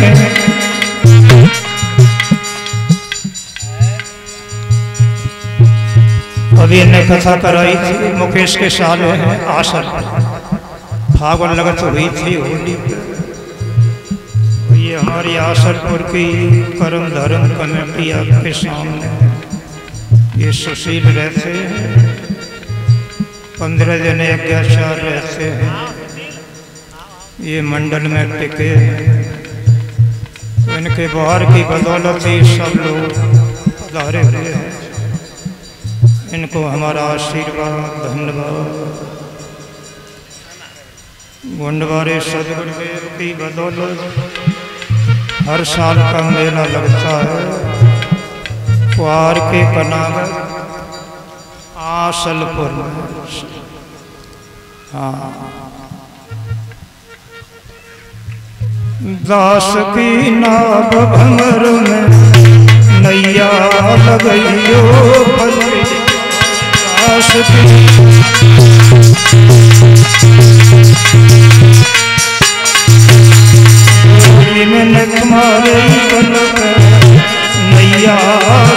लेके अभी इन्हें कथा कराई थी। मुकेश के साल में आसर फागुन लगत हुई थी होली पे। ये हमारी आसरपुर की कर्म धर्म कमेटी आपके सामने ये सुशील रहते हैं, 15 दिन यज्ञाचार रहते हैं, ये मंडल में टिके हैं। इनके बाहर की बदौलत ही सब लोग पधारे हुए हैं। इनको हमारा आशीर्वाद धन्यवाद। गुंडवारे सदगुरुदेव की बदौलत हर साल का मेला लगता है कुआर के कनागर आसलपुर में। हाँ, दास की नाव भंवर में नैया लगइयो फल दास की में तुम्हारे कलक नैया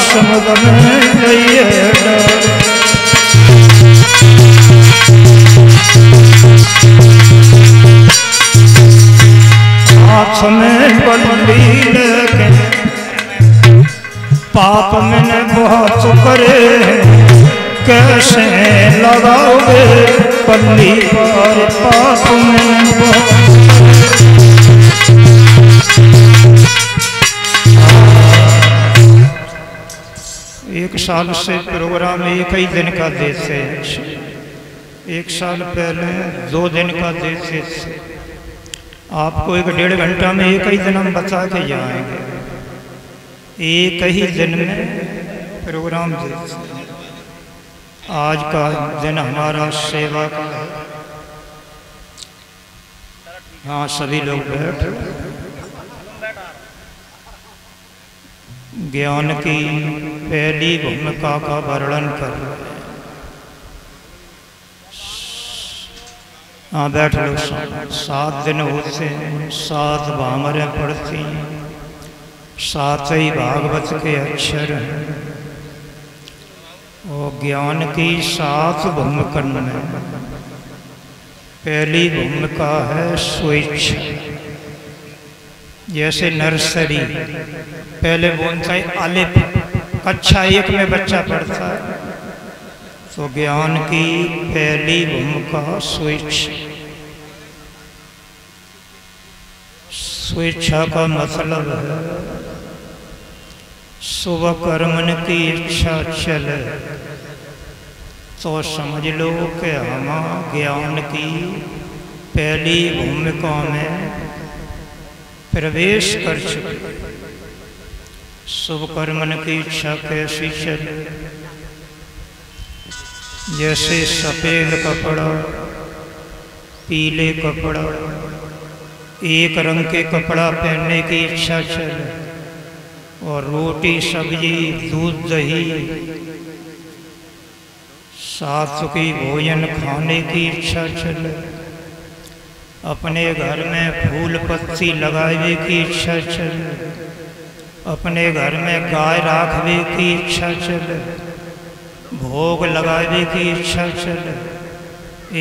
समुद्र में गई हाथ में बल्ली लेके पाप मैंने बहुत करे कैसे लगाओगे पल्ली पर पाप मैंने बहुत। एक साल से प्रोग्राम एक ही दिन का देते हैं। एक साल पहले 2 दिन का देते थे। आपको 1-1.5 घंटा में एक ही दिन हम बता के जाएंगे। एक ही दिन में प्रोग्राम देते। आज का दिन हमारा सेवा का है। हाँ, सभी लोग बैठ। ज्ञान की पहली भूमिका का वर्णन कर। हाँ, बैठ लो। 7 दिन होते हैं, 7 भामरें पढ़ती, 7 ही भागवत के अक्षर हैं। और ज्ञान की 7 भूमिका में पहली भूमिका है स्वेच्छा। जैसे नर्सरी पहले बोलता है अलिफ, कक्षा 1 में बच्चा पढ़ता है, तो ज्ञान की पहली भूमिका स्वेच्छा। स्वेच्छा का मतलब है शुभ कर्मन की इच्छा चले, तो समझ लो कि हम ज्ञान की पहली भूमिका में प्रवेश कर चुके। शुभ कर्मन की इच्छा कैसी चले? जैसे सफ़ेद कपड़ा, पीले कपड़ा, एक रंग के कपड़ा पहनने की इच्छा चले, और रोटी सब्जी दूध दही सात्विक भोजन खाने की इच्छा चले, अपने घर में फूल पत्ती लगावे की इच्छा चले, अपने घर में गाय राखवे की इच्छा चले, भोग लगावे की इच्छा चले,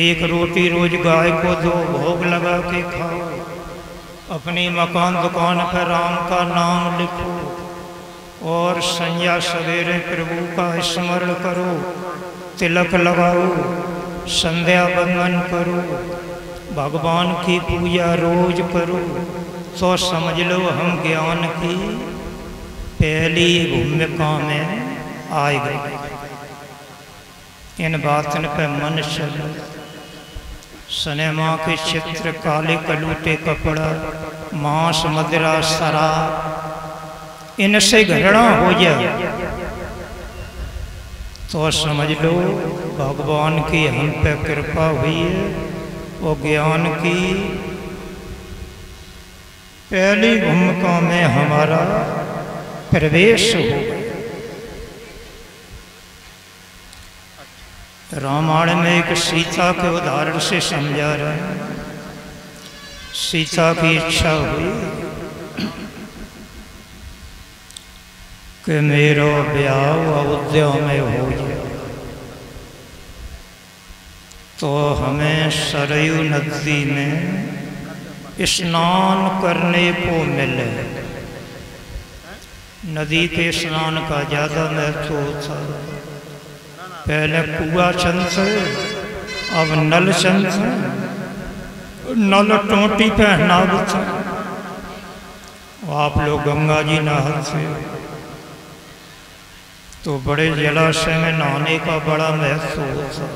एक रोटी रोज गाय को दो, भोग लगा के खाओ, अपनी मकान दुकान पर राम का नाम लिखो, और संध्या सवेरे प्रभु का स्मरण करो, तिलक लगाओ, संध्या बंदन करो, भगवान की पूजा रोज करो, तो समझ लो हम ज्ञान की पहली भूमिका में आए गए। इन बातन पे मन चलो। सिनेमा के चित्र, काले कलूटे कपड़ा, मांस मदिरा शराब, इनसे घृणा हो जाए तो समझ लो भगवान की हम पे कृपा हुई है, वो ज्ञान की पहली भूमिका में हमारा प्रवेश हो गया। रामायण में एक सीता के उदाहरण से समझा रहे हैं। सीता की इच्छा हुई कि मेरा ब्याह अयोध्या में हो जाए तो हमें सरयू नदी में स्नान करने को मिले। नदी के स्नान का ज़्यादा महत्व था। पहले कुआ चंद से, अब नल चंद से, नल टोटी पहनाव था। आप लोग गंगा जी नहाते तो बड़े जलाशय में नहाने का बड़ा महत्व होता।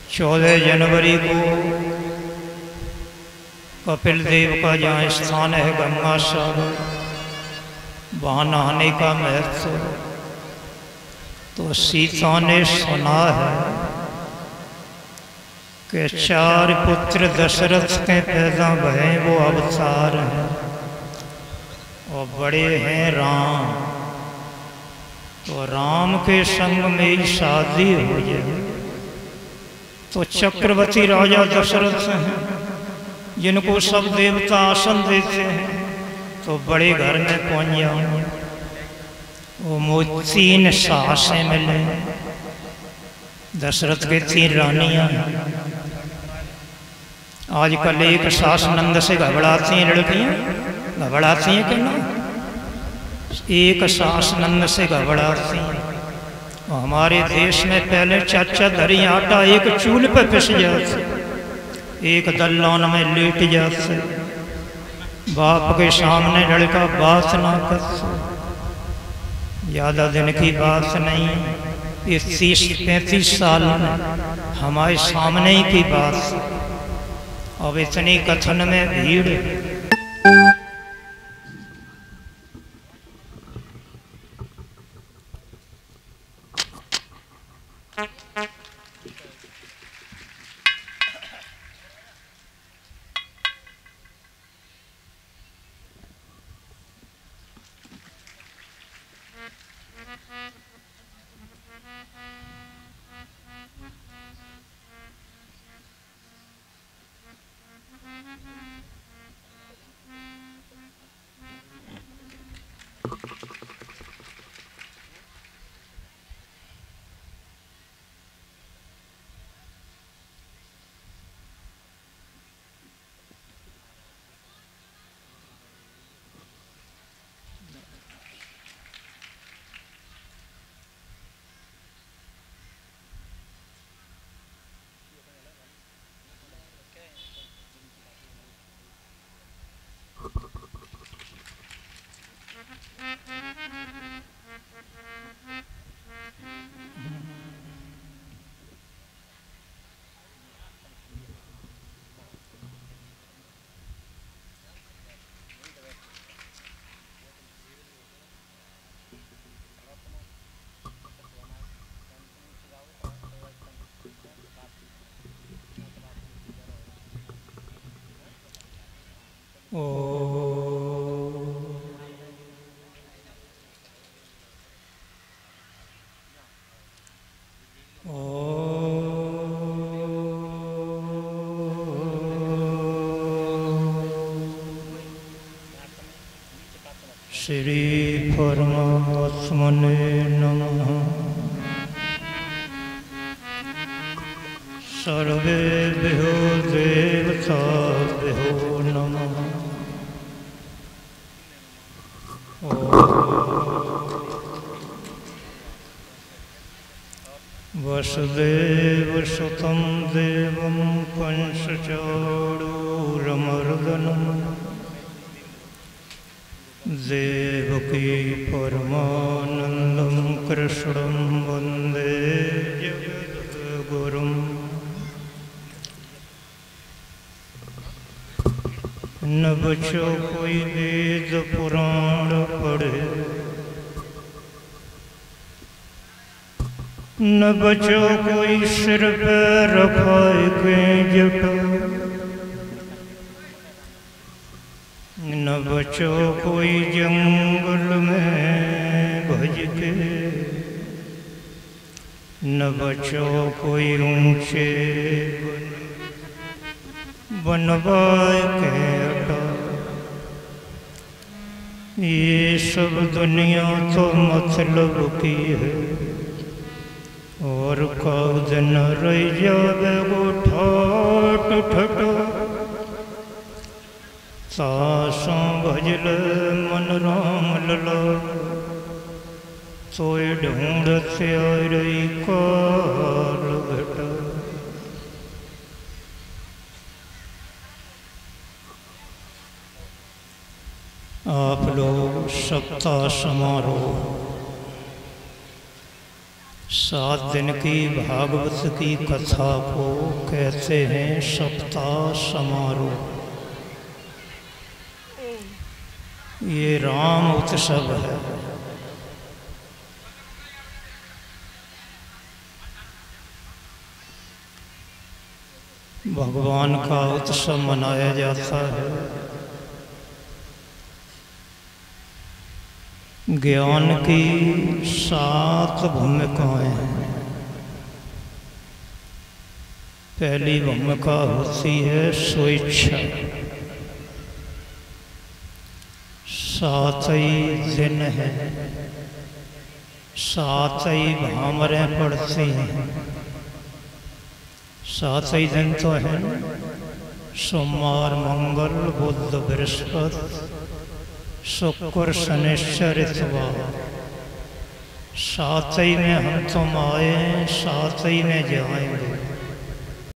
14 जनवरी को कपिल देव का जहाँ स्थान है गंगा सागर, वहाँ नहाने का महत्व। तो सीता ने सुना है कि 4 पुत्र दशरथ के पैदा भये, वो अवतार हैं और बड़े हैं राम। तो राम के संग मेरी शादी हो जाए तो चक्रवर्ती राजा दशरथ हैं जिनको सब देवता आसन देते हैं, तो बड़े घर में पहुंच जाऊँ। वो मुझे 3 सासें मिले। दशरथ के 3 रानियाँ। आजकल एक सास नंद से घबराती हैं लड़कियाँ, घबराती हैं कि ना? एक सास नंद से घबराती हैं। हमारे देश में पहले चाचा धरी आटा एक चूल्हे पर पिस जाते, एक दल्लान में लेट जाते, बाप के सामने लड़का बात ना करते। ज़्यादा दिन की बात नहीं, इस 30-35 साल में हमारे सामने ही की बात। अब इतनी कथन में भीड़। श्री परमात्मने नमः। सर्वेभ्यो देवताभ्यो नमः। वसुदेवसुतं देवं कंसचाणूरमर्दनं देवकी परमानन्दं कृष्णं वन्दे जगद्गुरुं। न बचो कोई वेद पुराण पढ़े, न बचो कोई सिर पे रखाए के जटा, न बचो कोई जंगल में भज के, न बचो कोई ऊंचे बनवाए के अटा। ये सब दुनिया तो मतलब की है, और कागज न रह जावे गो ठाट ठट। सासों भजल मन राम लला, सोए ढूंढत आ रही काल घटा। आप लोग सप्ताह समारोह 7 दिन की भागवत की कथा को कहते हैं सप्ताह समारोह। ये राम उत्सव है। भगवान का उत्सव मनाया जाता है। ज्ञान की 7 भूमिकाएं हैं। पहली भूमिका होती है स्वेच्छा। 7 ही दिन है, 7 ही भामरें पड़ती हैं। 7 ही दिन तो है, सोमवार मंगल बुध बृहस्पति शुक्र शनिश्चर इतवार। 7 ही में हम तुम आए, 7 ही में जाएंगे।